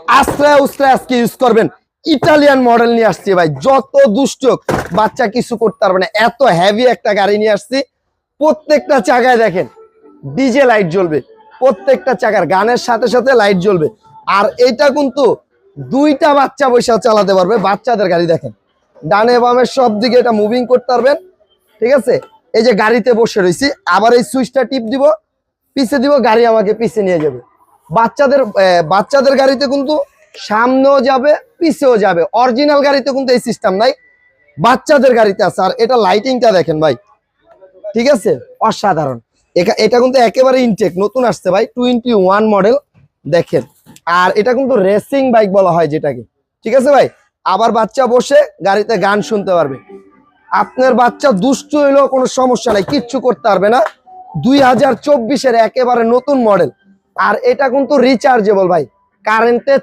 আশ্রয় উশ্রয় আজকে ইউজ করবেন। ইটালিয়ান মডেল নিয়ে আসছি ভাই, যত দুষ্ট বাচ্চা কিছু করতে পারবে না, এত হেভি একটা গাড়ি নিয়ে আসছি। প্রত্যেকটা চাকায় দেখেন ডিজে লাইট জ্বলবে, প্রত্যেকটা চাকার গানের সাথে সাথে লাইট জ্বলবে। আর এটা কিন্তু দুইটা বাচ্চা বসে চালাতে পারবে, বাচ্চাদের গাড়ি দেখেন ডানে বামে সব দিকে এটা মুভিং করতে পারবেন। ঠিক আছে, এই যে গাড়িতে বসে রয়েছি, আবার এই সুইচটা টিপ দিব, পিছে দিব, গাড়ি আমাকে পিছে নিয়ে যাবে। বাচ্চাদের গাড়িতে কিন্তু সামনেও যাবে পিছেও যাবে, অরিজিনাল গাড়িতে কিন্তু এই সিস্টেম নাই, বাচ্চাদের গাড়িতে আছে। আর এটা লাইটিংটা দেখেন ভাই, ঠিক আছে, অসাধারণ। এটা কিন্তু একেবারে ইনটেক, নতুন আসছে ভাই, 21 মডেল দেখেন। আর এটা কিন্তু রেসিং বাইক বলা হয় যেটাকে, ঠিক আছে ভাই। আবার বাচ্চা বসে গাড়িতে গান শুনতে পারবে। আপনার বাচ্চা দুষ্ট হইলেও কোনো সমস্যা নাই, কিচ্ছু করতে পারবে না। 2024-এর একেবারে নতুন মডেল। আর এটা কিন্তু রিচার্জেবল ভাই, কারেন্টে